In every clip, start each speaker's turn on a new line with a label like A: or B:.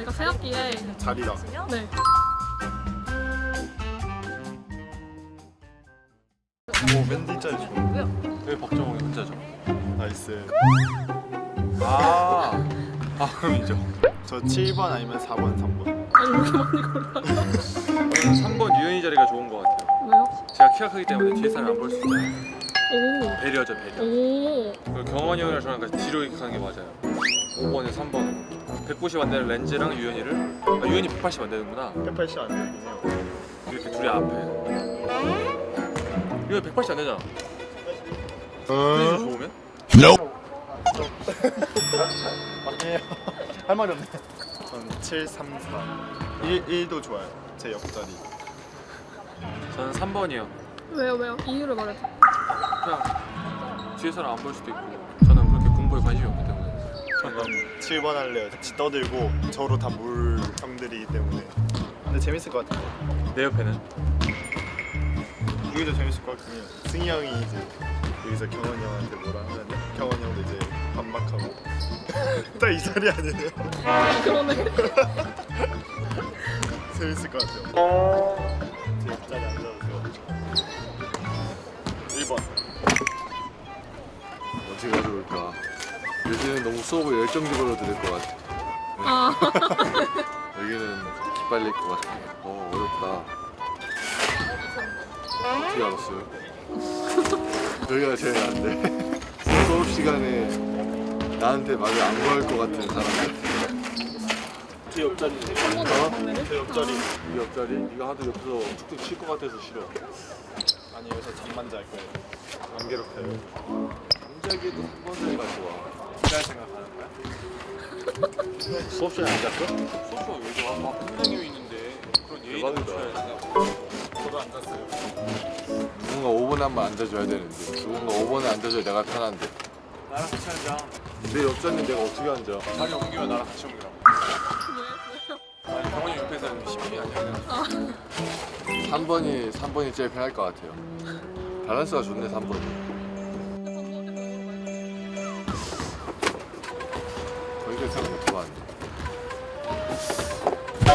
A: 저희가 새 학기에
B: 자리다.
A: 네.
B: 오, 맨들자리 좋아.
C: 왜 박정웅이 혼자죠?
B: 나이스.
C: 아 그럼 인정.
B: 저 7번 아니면 4번, 3번.
A: 아니 왜 이렇게 많이 골라?
C: 저는 3번 유연이 자리가 좋은 것 같아요.
A: 왜요?
C: 제가 키가 크기 때문에 뒤에 사람 안 볼 수 있잖아요.
A: 오.
C: 배려죠, 배려.
A: 오.
C: 그리고 경원이 형이랑 저랑 같이 뒤로 이렇게 가는 게 맞아요. 5번에 3번. 190 안 되는 렌즈랑 유연이를. 아, 유연이 180 안 되는구나.
B: 180 안 되거든요.
C: 이렇게 둘이 앞에. 유연이 180 안 되잖아. 렌즈 좋으면?
B: 아니에요. 할 말이 없네. 전 7, 3, 4. 1도 좋아요. 제 옆자리.
C: 저는 3번이요.
A: 왜요? 이유를 말해줘.
C: 그냥 뒤에 사람 안 볼 수도 있고 저는 그렇게 공부에 관심이 없기 때문에.
B: 저는 7번 할래요. 같이 떠들고 저로 다 물 형들이기 때문에. 근데 재밌을 것 같아요.
C: 내 옆에는?
B: 우리도 재밌을 것 같긴 해요. 승희 형이 이제 여기서 경원이 형한테 뭐라 하면 경원이 형도 이제 반박하고 딱 이 자리 아니에요?
A: 그러네.
B: 재밌을 것 같아요. 제 옆자리 앉아서 1번.
D: 어떻게 가져올까? 요즘은 너무 수업을 열정적으로 들을 것 같아.
A: 아.
D: 여기는 기빨릴 것 같아. 어렵다. 어떻게 알았어요? 여기가 제일 안 돼. 수업 시간에 나한테 말을 안 걸 것 같은 사람들.
B: 제 옆자리. 제 옆자리.
D: 이 옆자리? 네가 하도 옆에서 툭툭 칠 것 같아서 싫어.
B: 아니 여기서 잠만 잘 거예요. 안 괴롭혀요.
D: 동작에도 3번 자리가 좋아.
B: 잘 생각하는 거야?
D: 수업 시간에 안 잤어?
C: 소수가 왜 좋아? 막 선생님이 있는데 그런 예의도
D: 대박이다.
C: 갖춰야지.
B: 저도 안 잤어요.
D: 누군가 5번에 한 번 앉아줘야 되는데 누군가 5번에 앉아줘야 내가 편한데
C: 나랑 같이 앉아.
D: 내 옆자리는 내가 어떻게 앉아?
C: 자리 옮기면 나랑 같이 옮기라고.
A: 왜요?
C: 아니 병원이 옆에서 하는 게 시민이 아니야.
D: 3번이 제일 편할 것 같아요. 밸런스가 좋네 3번이. 거기까지 가면 어떻게 하는데?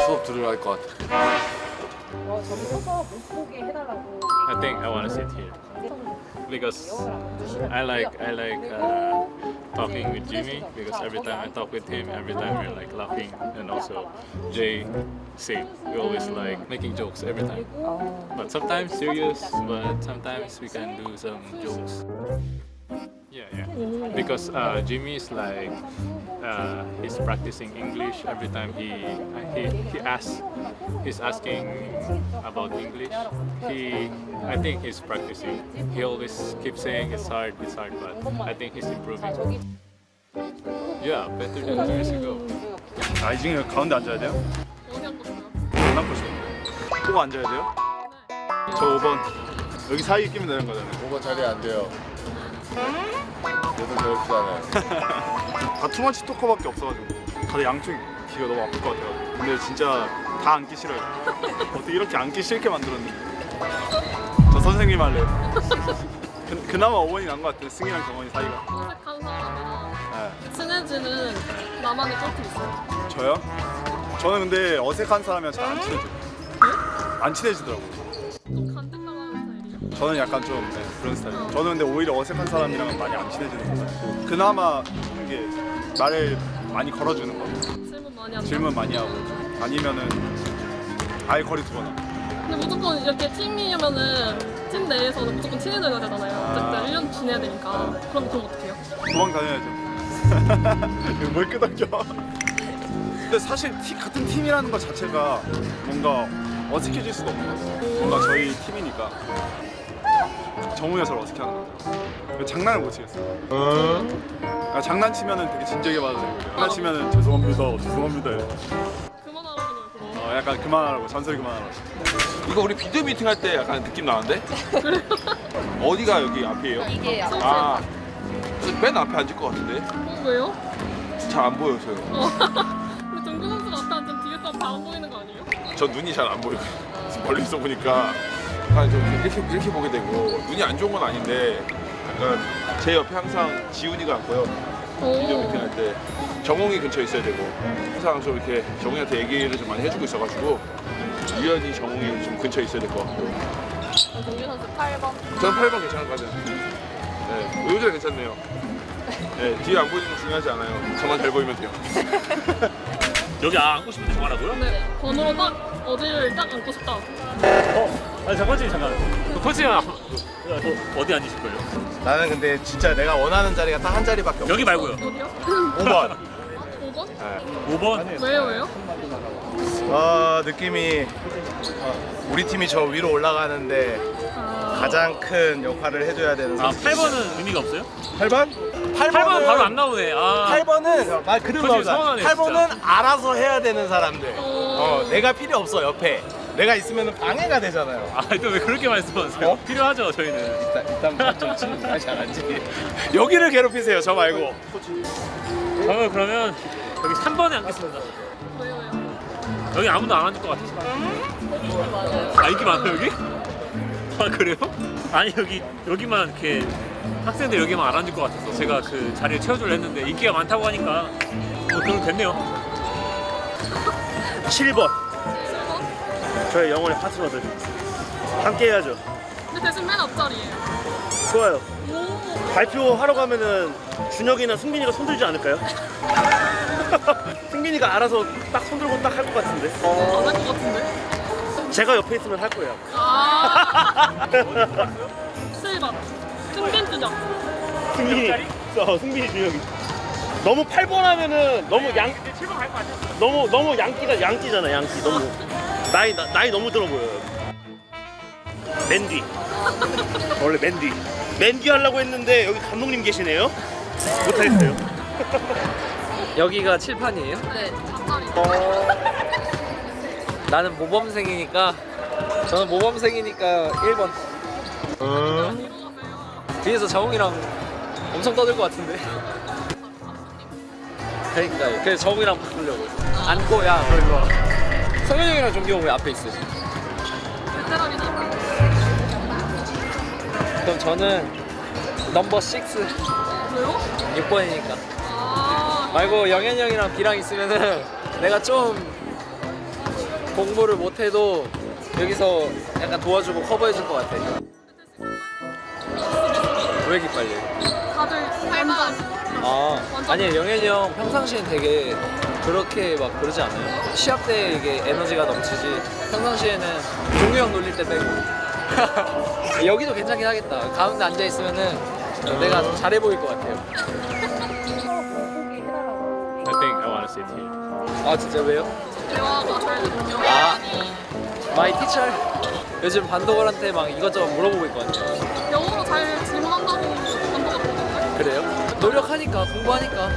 D: 수업 들으러 갈 것 같아.
E: 저기 서서 못 보게 해달라고.
F: I think I want to sit here because I like talking with Jimmy because every time I talk with him, every time we're like laughing, and also Jay, same. We always like making jokes every time, but sometimes serious, but sometimes we can do some jokes. Yeah. Because Jimmy is like he's practicing English every time he asks. He's asking about English. I think he's practicing. He always keeps saying it's hard, but I think he's improving. Yeah, better than 2 years ago.
B: 아, 이 중에 가운데 앉아야 돼요?
A: 어디 앉았어요?
B: 안 앉고 싶어요. 꼭 앉아야 돼요? 저 5번. 여기 사이에 끼면 되는 거잖아요.
D: 5번 자리에 안 돼요. 얘도 괴롭히잖아요.
B: 다 투머치 토커밖에 없어가지고 다들 양쪽 귀가 너무 아플 것 같아요. 근데 진짜 다 앉기 싫어요. 어떻게 이렇게 앉기 싫게 만들었는데. 저 선생님 할래요. 그나마 5번이 난 것 같아요. 승희랑 경원이 사이가.
A: 어색한 사람이랑
B: 네.
A: 친해지는 나만의 꿀팁 있어요?
B: 저요? 저는 근데 어색한 사람이랑 잘 안 친해져요. 안 친해지더라고요.
A: 좀 간택당하는 스타일이에요?
B: 저는 약간 좀 그런 스타일이에요. 저는 근데 오히려 어색한 사람이랑은 많이 안 친해지는 스타일이고 그나마 이게 말을 많이 걸어주는 거.
A: 질문 많이 한다?
B: 질문 많이 하고 아니면은 아예 거리 두거나.
A: 근데 무조건 이렇게 팀이면은 팀 내에서는 무조건 친해져야 되잖아요. 어쨌든 1년 지내야 되니까. 그럼 어떡해요?
B: 도망 다녀야죠. 이거 뭘 끄덕여. 근데 사실 같은 팀이라는 것 자체가 뭔가 어색해질 수가 없는 것 같아요. 뭔가 저희 팀이니까 정우 녀석을 어색해 하는 거죠. 장난을 못 치겠어요. 그러니까 장난치면은 되게 진지하게 받아야 되고 장난치면은 죄송합니다 이래.
A: 그만하라고 그럼.
B: 약간 그만하라고 잔소리 그만하라고.
G: 이거 우리 비디오 미팅 할 때 약간 느낌 나는데? 어디가 여기 앞이에요?
E: 이게
G: 아, 맨 앞에 앉을 것 같은데?
A: 왜요?
G: 잘 안 보여서요.
A: 우리 동구 선수가 앞에 앉으면 뒤에 사람 다 안 보이는 거 아니에요?
G: 저 눈이 잘 안 보여요. 멀리서 보니까 약간 좀 이렇게 보게 되고 눈이 안 좋은 건 아닌데 약간 제 옆에 항상 지훈이가 앉고요. 비디오
A: 오.
G: 미팅 할 때 정홍이 근처에 있어야 되고 항상 좀 이렇게 정홍이한테 얘기를 좀 많이 해주고 있어가지고 유연이 정홍이 좀 근처에 있어야 될 것 같고
A: 동규 선수 8번.
G: 저는 8번 괜찮을 것 같아요. 네, 요즘 괜찮네요. 네, 뒤에 안 보이는 건 중요하지 않아요. 저만 잘 보이면 돼요.
H: 여기 앉고 싶은데 정하라고요?
A: 근데 번호로 딱 어디를 딱 앉고 싶다.
H: 아니 잠깐. 코치가 어디 앉으실 거예요?
D: 나는 근데 진짜 내가 원하는 자리가 딱 한 자리밖에 없어.
H: 여기 말고요.
A: 어디요?
D: 5번.
A: 5번?
H: 5번.
A: 왜요?
D: 느낌이 우리 팀이 저 위로 올라가는데
A: 아,
D: 가장 큰 역할을 해줘야 되는
H: 아
D: 선수.
H: 8번은 의미가 없어요?
D: 8번?
H: 8번은 바로 안 나오네. 아.
D: 8번은 말 그대로
H: 그치,
D: 나오잖아.
H: 서운하네,
D: 8번은 알아서 해야 되는 사람들.
A: 어.
D: 내가 필요 없어 옆에. 내가 있으면 방해가 되잖아요.
H: 아, 또 왜 그렇게 말씀하세요? 필요하죠, 저희는.
D: 일단 좀 친구가 잘하지. 여기를 괴롭히세요. 저 말고.
H: 저는 그러면 여기 3번에 앉겠습니다.
A: 왜요?
H: 여기 아무도 안 앉을 것 같아서.
A: 맞아요.
H: 아, 인기 많아요, 여기? 아, 그래요? 아니, 여기만 이렇게 학생들 여기만 안 앉을 것 같아서 제가 그 자리를 채워주려 했는데 인기가 많다고 하니까 뭐 그럼 됐네요.
I: 7번.
A: 7번?
I: 저의 영혼의 파트너들. 함께 해야죠.
A: 근데 대신 맨 앞자리예요.
I: 좋아요.
A: 오.
I: 발표하러 가면은 준혁이나 승빈이가 손들지 않을까요? 승빈이가 알아서 딱 손들고 딱 할 것 같은데.
A: 안할 것 같은데?
I: 제가 옆에 있으면 할 거예요.
A: 아. 7번. 승빈 준혁.
I: 승빈이 준혁이. 너무 8번 하면은 너무 양띠잖아, 양띠. 너무 나이 너무 들어 보여요. 맨디. 원래 맨디 하려고 했는데 여기 감독님 계시네요. 못하겠어요.
J: 여기가 칠판이에요?
A: 네, 앞자리.
J: 나는 모범생이니까 저는 모범생이니까 1번. 뒤에서 정웅이랑 엄청 떠들 것 같은데. 그러니까요. 그래서 정웅이랑 바꾸려고. 앉고 야 너 일로 와. 성현이 형이랑 종기 형 왜 앞에 있어?
A: 베테랑이다.
J: 그럼 저는 넘버 6
A: 왜요?
J: 6번이니까.
A: 아.
J: 말고 영현이 형이랑 B랑 있으면은 내가 좀 공부를 못해도 여기서 약간 도와주고 커버해줄 것 같아. 왜 기빨려?
A: 다들 8번.
J: 아니 영현이 형 평상시엔 되게 그렇게 막 그러지 않아요. 시합 때 이게 에너지가 넘치지. 평상시에는 종규 형 놀릴 때 빼고. 여기도 괜찮긴 하겠다. 가운데 앉아 있으면은 내가 잘해 보일 것 같아요.
F: I think I want to sit here.
J: 아 진짜 왜요?
A: 대화가 잘되거든요.
J: 아 마이 티처. 요즘 반도걸한테 막 이것저것 물어보고 있거든요.
A: 영어로 잘 질문한다고 감독가 그러던데.
J: 그래요? 노력하니까 공부하니까.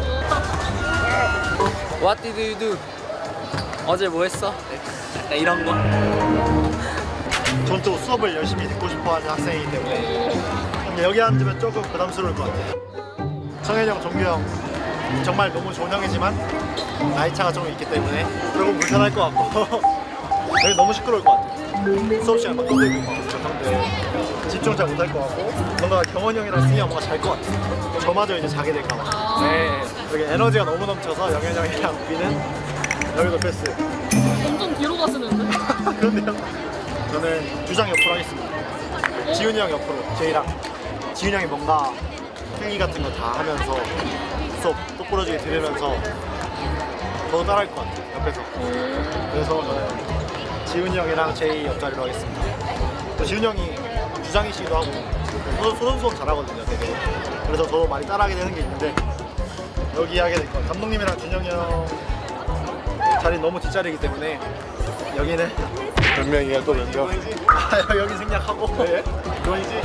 J: What did you do? 어제 뭐 했어? 약간 이런 거.
K: 전 또 수업을 열심히 듣고 싶어하는 학생이기 때문에 근데 여기 앉으면 조금 부담스러울 것 같아요. 성현이 형, 종규 형 정말 너무 좋은 형이지만 나이 차가 조금 있기 때문에 조금 불편할 것 같고 여기 너무 시끄러울 것 같아요. 수업 시간 막 떠들고 막 저한테 집중 잘 못할 것 같고 뭔가 경원이 형이랑 승희 형 뭔가 잘 것 같아요. 저마저 이제 자게 될까 봐.
J: 네.
K: 여기 에너지가 너무 넘쳐서 영현이 형이랑 비는 여기도 패스.
A: 점점 뒤로 가시는데?
K: 그런데요. 저는 주장 옆으로 하겠습니다. 지훈이 형 옆으로 제이랑 지훈이 형이 뭔가 행위 같은 거 다 하면서 수업 똑부러지게 들으면서 저도 따라할 것 같아요. 옆에서. 그래서 저는 지훈이 형이랑 제이 옆자리로 하겠습니다. 또 지훈이 형이 주장이시기도 하고 소선 수업 잘하거든요. 되게. 그래서 저도 많이 따라하게 되는 게 있는데 여기 하게 될 것 같아요. 감독님이랑 준영이 형 자리 너무 뒷자리이기 때문에 여기는
D: 몇 명이야 또 몇 명?
K: 아, 여기 생략하고 그건이지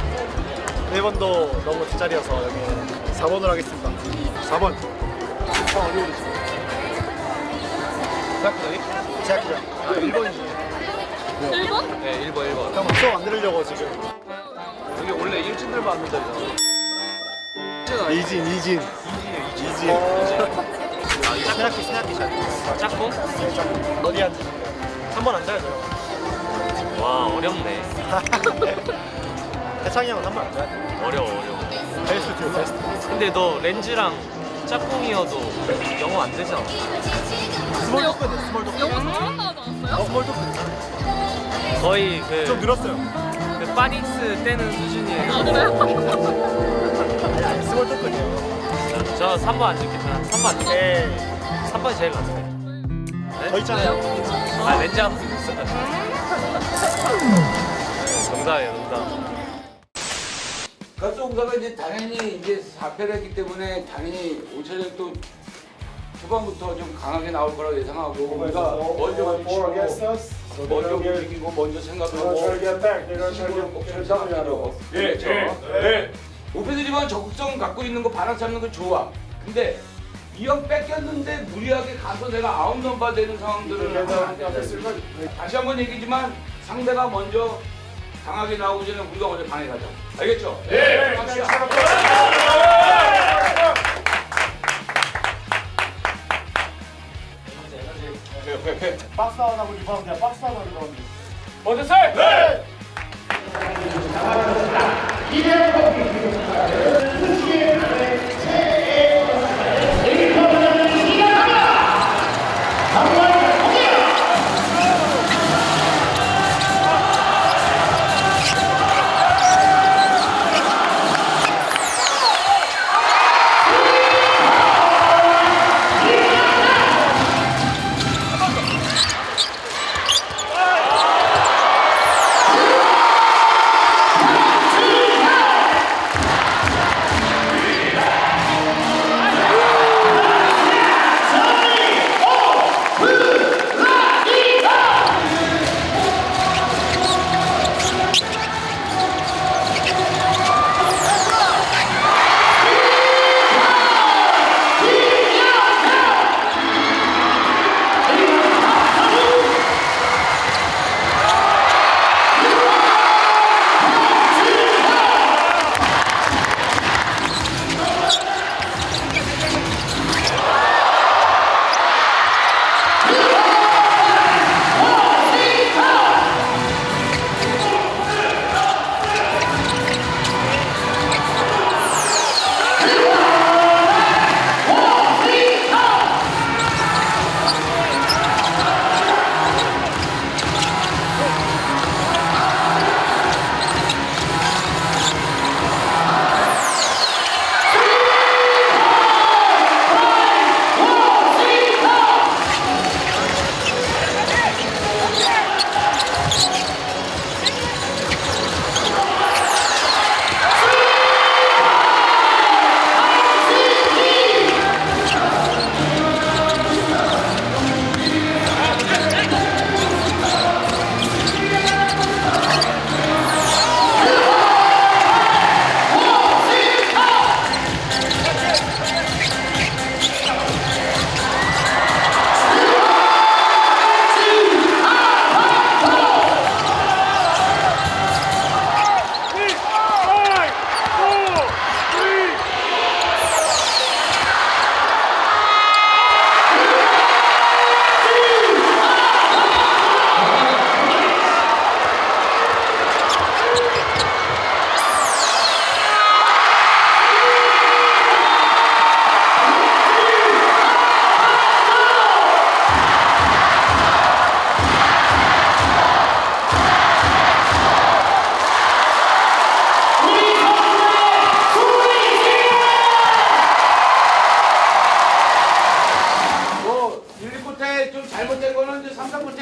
K: 1번도 너무 뒷자리여서 여기 4번으로 하겠습니다. 4번 어디 오르지? 제학기장 1번이지.
A: 1번?
J: 네 1번.
K: 형 수업 안 들으려고 지금.
J: 여기 원래 일진들만 앉는 자리잖아.
K: 이진 스냅키 자리.
J: 짝꿍?
K: 어디 앉지? 3번 앉아야죠.
H: 와, 어렵네.
K: 해창이 형은 3번 앉아야 돼.
H: 어려워.
K: 베스트.
J: 근데 너 렌즈랑 짝꿍이어도 영어 안 되지 않아?
K: 스몰 토크네, 스몰 토크.
A: 영어 잘한다 하지 않았어요?
K: 스몰 토크.
J: 거의
K: 좀 늘었어요.
J: 그 파닉스 떼는 수준이에요.
A: 아 그래요?
K: 아니, 스몰 토크네요.
J: 저 3번 안 찍겠다. 3번 안 찍겠다.
K: 네.
J: 3번이 제일 낫네.
K: 저 있잖아요.
J: 아 렌즈 하나 쓰고 있어. 농담이에요, 농담.
L: 가스공사가 이제 당연히 이제 사패를 했기 때문에 당연히 5차전 또 초반부터 좀 강하게 나올 거라고 예상하고 우리가 먼저 움직이고 먼저 생각하고 시골을 꼭 생각하죠. 그렇죠. 오페드리만 적극성 갖고 있는 거 바람 잡는 건 좋아. 근데 이 형 뺏겼는데 무리하게 가서 내가 아웃 넘버 되는 상황들을 하면 안 돼. 다시 한번 얘기지만 상대가 먼저 강하게 나오기 전에 우리가 먼저 강하게 가자. 알겠죠? 네.
K: 박스 아웃 하고 리바운드야. 박스 아웃 하고 리바운드.
L: 먼저 살! 네!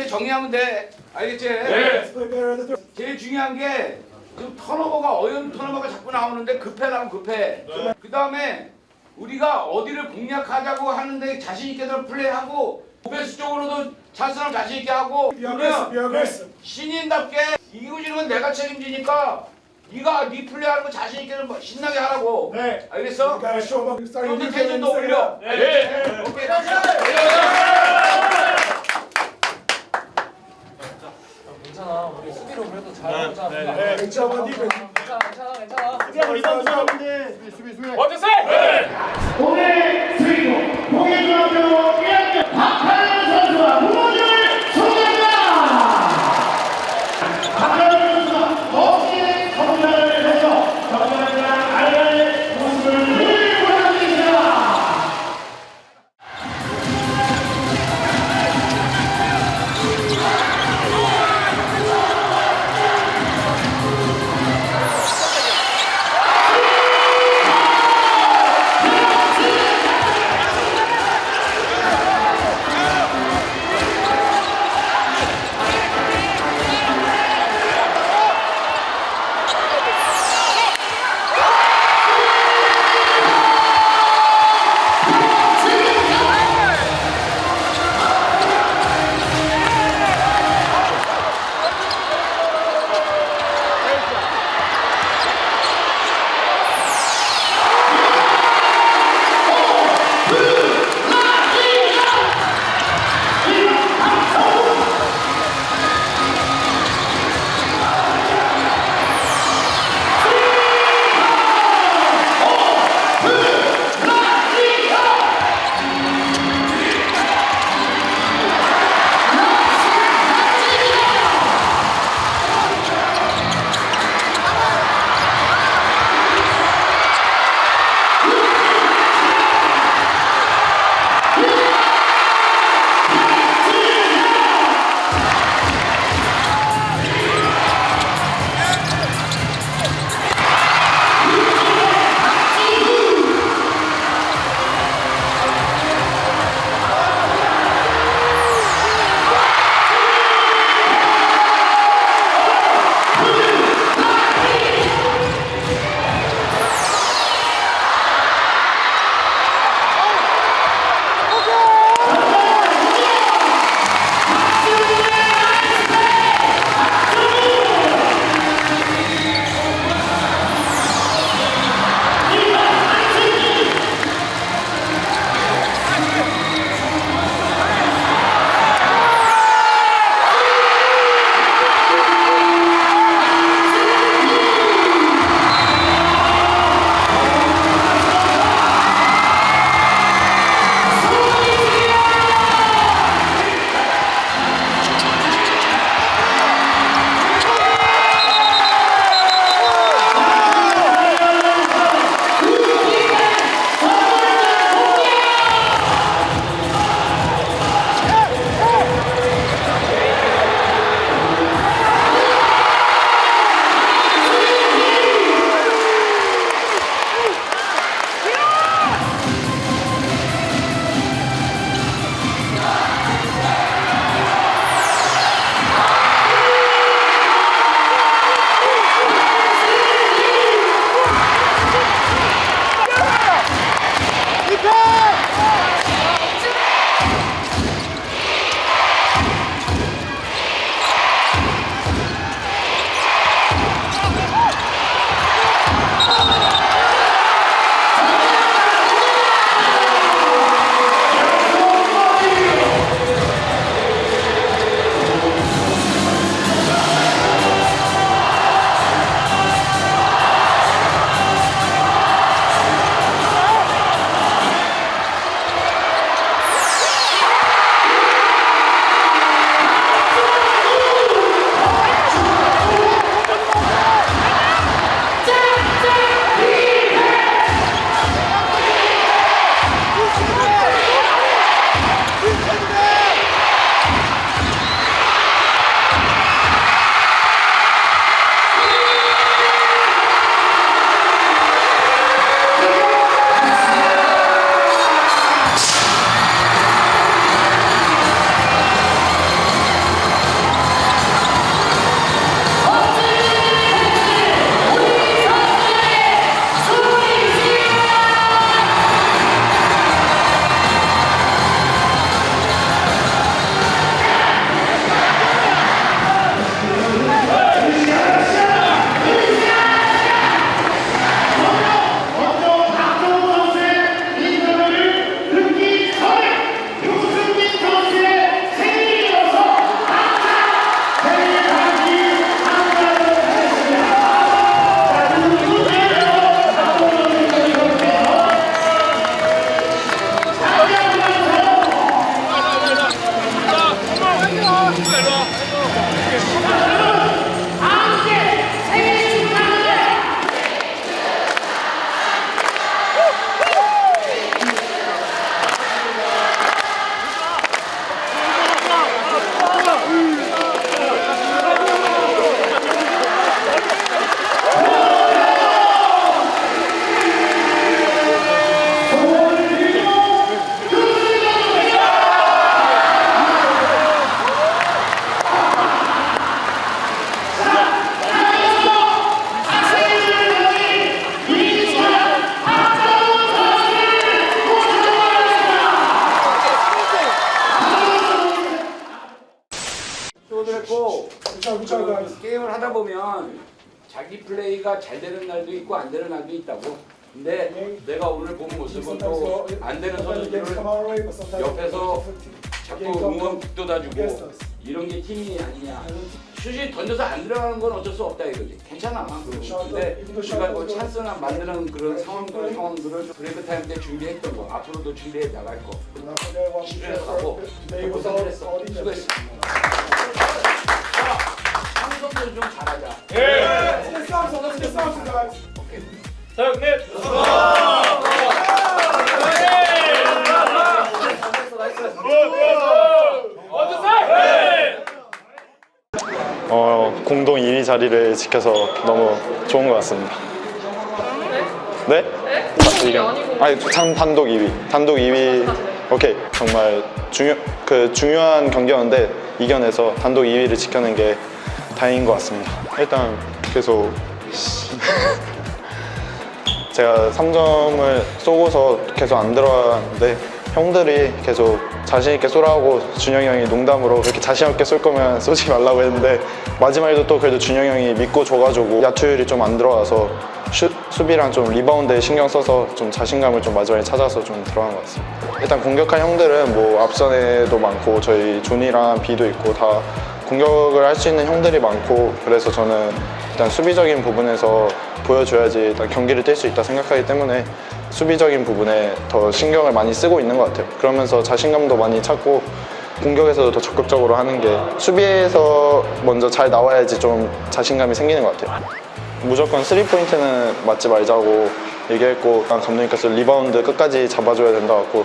L: 정리하면 돼. 알겠지? 네. 제일 중요한 게 지금 턴오버가 어려운 턴오버가 자꾸 나오는데 급해 나오면 급해. 그 다음에 우리가 어디를 공략하자고 하는데 자신 있게들 플레이하고 오베스 쪽으로도 찬스랑 자신 있게 하고 그러면 신인답게 이기고 지는 건 내가 책임지니까 네가 네 플레이하는 거 자신 있게 좀 신나게 하라고. 네. 알겠어? 좀 더 텐션도 올려. 네. 오케이.
J: 괜찮아. 우리 수비로 그래도 잘하자.
K: 네. 괜찮아. 수비.
L: 어땠어?
M: 오늘 수비고 동해중학교 1학년 박하연 선수와 부모님을 소개합니다. 박하연 선수가 멋진 성장을 해서 정말이나 알갈 모습을 늘 보여주고 있습니다. 함께 생일 축하합니다.
L: 시도를 했고 게임을 하다 보면 자기 플레이가 잘 되는 날도 있고 안 되는 날도 있다고. 근데 내가 오늘 본 모습은 또 안 되는 선수들을 옆에서 자꾸 응원 북돋아주고 이런 게 팀이 아니냐. 슛이 던져서 안 들어가는 건 어쩔 수 없다 이거지. 괜찮아. 근데 우리가 뭐 찬스나 만드는 그런 상황들을 브레이크 타임 때 준비했던 거 앞으로도 준비해 나갈 거. 집중해서 고생했어. 수고했어. 상성들 좀 잘하자.
N: 공동 2위 자리를 지켜서 너무 좋은 것 같습니다. 네? 아니, 단독 2위. 단독 2위. 오케이. 정말 중요한 경기였는데 이겨내서 단독 2위를 지켜낸 게 다행인 것 같습니다. 일단 계속 제가 3점을 쏘고서 계속 안 들어갔는데 형들이 계속 자신 있게 쏘라고 준영이 형이 농담으로 그렇게 자신 없게 쏠 거면 쏘지 말라고 했는데 마지막에도 또 그래도 준영이 형이 믿고 줘가지고 야투율이 좀 안 들어가서 수비랑 좀 리바운드에 신경 써서 좀 자신감을 좀 마지막에 찾아서 좀 들어간 것 같습니다. 일단 공격한 형들은 뭐 앞선에도 많고 저희 존이랑 비도 있고 다 공격을 할 수 있는 형들이 많고 그래서 저는 일단 수비적인 부분에서 보여줘야지 일단 경기를 뛸 수 있다 생각하기 때문에 수비적인 부분에 더 신경을 많이 쓰고 있는 것 같아요. 그러면서 자신감도 많이 찾고 공격에서도 더 적극적으로 하는 게 수비에서 먼저 잘 나와야지 좀 자신감이 생기는 것 같아요. 무조건 3포인트는 맞지 말자고 얘기했고 감독님께서 리바운드 끝까지 잡아줘야 된다고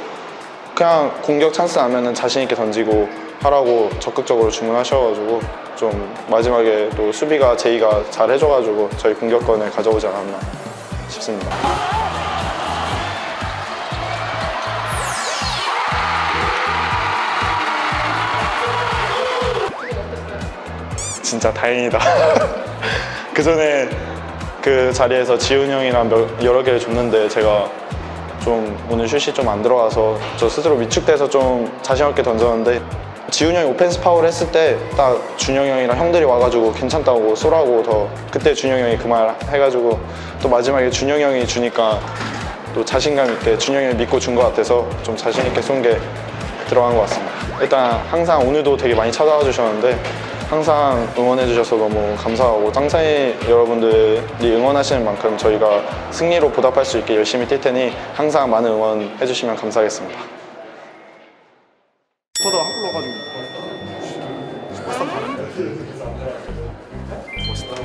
N: 그냥 공격 찬스 나면은 자신 있게 던지고 하라고 적극적으로 주문하셔가지고 좀 마지막에 또 수비가 제이가 잘 해줘가지고 저희 공격권을 가져오지 않았나 싶습니다. 진짜 다행이다. 그 전에 그 자리에서 지훈 형이랑 여러 개를 줬는데 제가 좀 오늘 슛이 좀 안 들어가서 저 스스로 위축돼서 좀 자신 없게 던졌는데 지훈 형이 오펜스 파울 했을 때 딱 준영이 형이랑 형들이 와가지고 괜찮다고 쏘라고 더 그때 준영이 형이 그 말 해가지고 또 마지막에 준영이 형이 주니까 또 자신감 있게 준영이 형이 믿고 준 것 같아서 좀 자신 있게 쏜 게 들어간 것 같습니다. 일단 항상 오늘도 되게 많이 찾아와 주셨는데 항상 응원해 주셔서 너무 감사하고 짱사이 여러분들이 응원하시는 만큼 저희가 승리로 보답할 수 있게 열심히 뛸 테니 항상 많은 응원해 주시면 감사하겠습니다.
B: 저도 한글로 가지고 슈퍼스타 가는데 멋있다.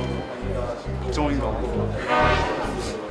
B: 걱정인가 봐.